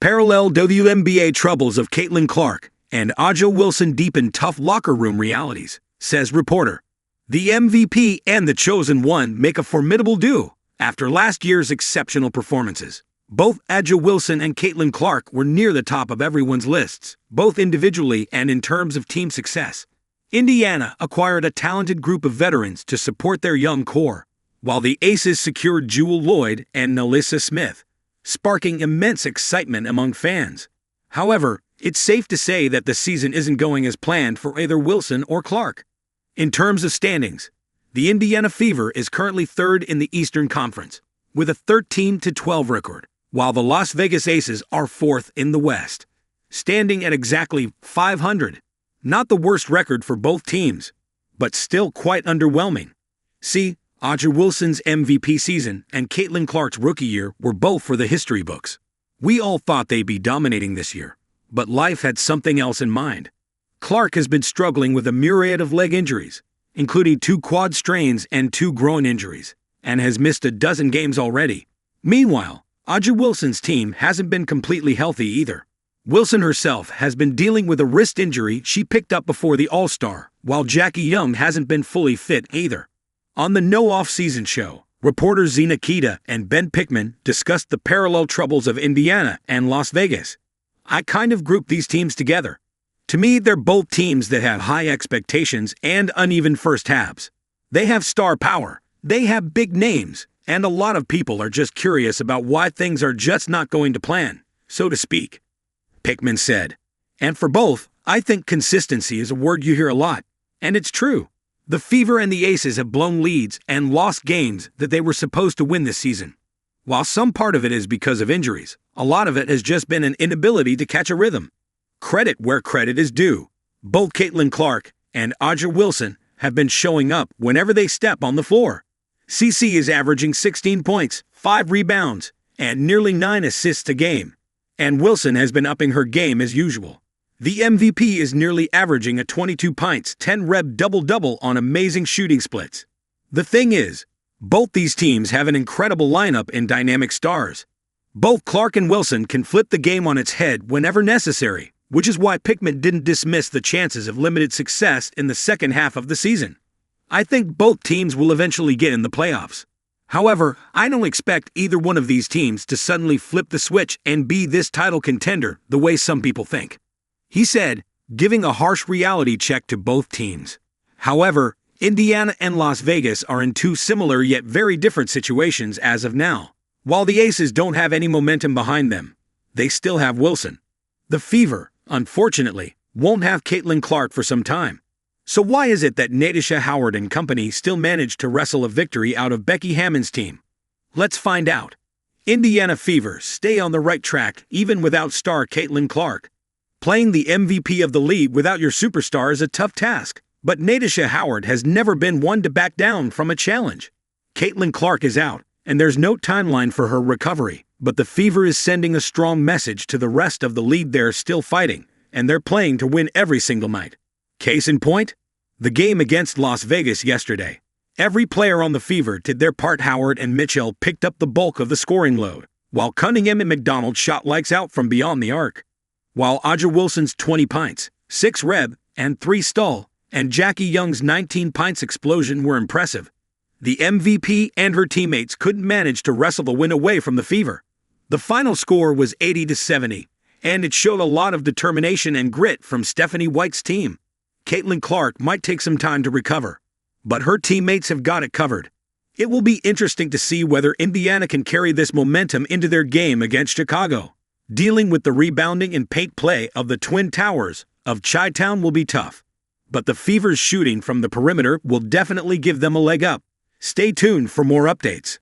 Parallel WNBA troubles of Caitlin Clark and Aja Wilson deepen tough locker room realities, says reporter. The MVP and the chosen one make a formidable duo after last year's exceptional performances. Both Aja Wilson and Caitlin Clark were near the top of everyone's lists, both individually and in terms of team success. Indiana acquired a talented group of veterans to support their young core, while the Aces secured Jewell, Loyd, and NaLyssa Smith, sparking immense excitement among fans. However, it's safe to say that the season isn't going as planned for either Wilson or Clark. In terms of standings, the Indiana Fever is currently third in the Eastern Conference, with a 13-12 record, while the Las Vegas Aces are fourth in the West, standing at exactly 500. Not the worst record for both teams, but still quite underwhelming. See, Aja Wilson's MVP season and Caitlin Clark's rookie year were both for the history books. We all thought they'd be dominating this year, but life had something else in mind. Clark has been struggling with a myriad of leg injuries, including 2 quad strains and 2 groin injuries, and has missed a dozen games already. Meanwhile, Aja Wilson's team hasn't been completely healthy either. Wilson herself has been dealing with a wrist injury she picked up before the All-Star, while Jackie Young hasn't been fully fit either. On the No Off-Season show, reporters Zena Kita and Ben Pickman discussed the parallel troubles of Indiana and Las Vegas. I kind of grouped these teams together. To me, they're both teams that have high expectations and uneven first halves. They have star power, they have big names, and a lot of people are just curious about why things are just not going to plan, so to speak. Pickman said. And for both, I think consistency is a word you hear a lot, and it's true. The Fever and the Aces have blown leads and lost games that they were supposed to win this season. While some part of it is because of injuries, a lot of it has just been an inability to catch a rhythm. Credit where credit is due. Both Caitlin Clark and Aja Wilson have been showing up whenever they step on the floor. CC is averaging 16 points, 5 rebounds, and nearly 9 assists a game. And Wilson has been upping her game as usual. The MVP is nearly averaging a 22 pints, 10 reb double-double on amazing shooting splits. The thing is, both these teams have an incredible lineup in dynamic stars. Both Clark and Wilson can flip the game on its head whenever necessary, which is why Pickman didn't dismiss the chances of limited success in the second half of the season. I think both teams will eventually get in the playoffs. However, I don't expect either one of these teams to suddenly flip the switch and be this title contender the way some people think. He said, giving a harsh reality check to both teams. However, Indiana and Las Vegas are in 2 similar yet very different situations as of now. While the Aces don't have any momentum behind them, they still have Wilson. The Fever, unfortunately, won't have Caitlin Clark for some time. So why is it that NaLyssa Howard and company still managed to wrestle a victory out of Becky Hammon's team? Let's find out. Indiana Fever stay on the right track even without star Caitlin Clark. Playing the MVP of the league without your superstar is a tough task, but NaLyssa Howard has never been one to back down from a challenge. Caitlin Clark is out, and there's no timeline for her recovery, but the Fever is sending a strong message to the rest of the league they're still fighting, and they're playing to win every single night. Case in point, the game against Las Vegas yesterday. Every player on the Fever did their part. Howard and Mitchell picked up the bulk of the scoring load, while Cunningham and McDonald shot lights out from beyond the arc. While Aja Wilson's 20 pints, 6 reb, and 3 stall, and Jackie Young's 19 pints explosion were impressive, the MVP and her teammates couldn't manage to wrestle the win away from the Fever. The final score was 80-70, and it showed a lot of determination and grit from Stephanie White's team. Caitlin Clark might take some time to recover, but her teammates have got it covered. It will be interesting to see whether Indiana can carry this momentum into their game against Chicago. Dealing with the rebounding and paint play of the Twin Towers of Chi-Town will be tough, but the Fever's shooting from the perimeter will definitely give them a leg up. Stay tuned for more updates.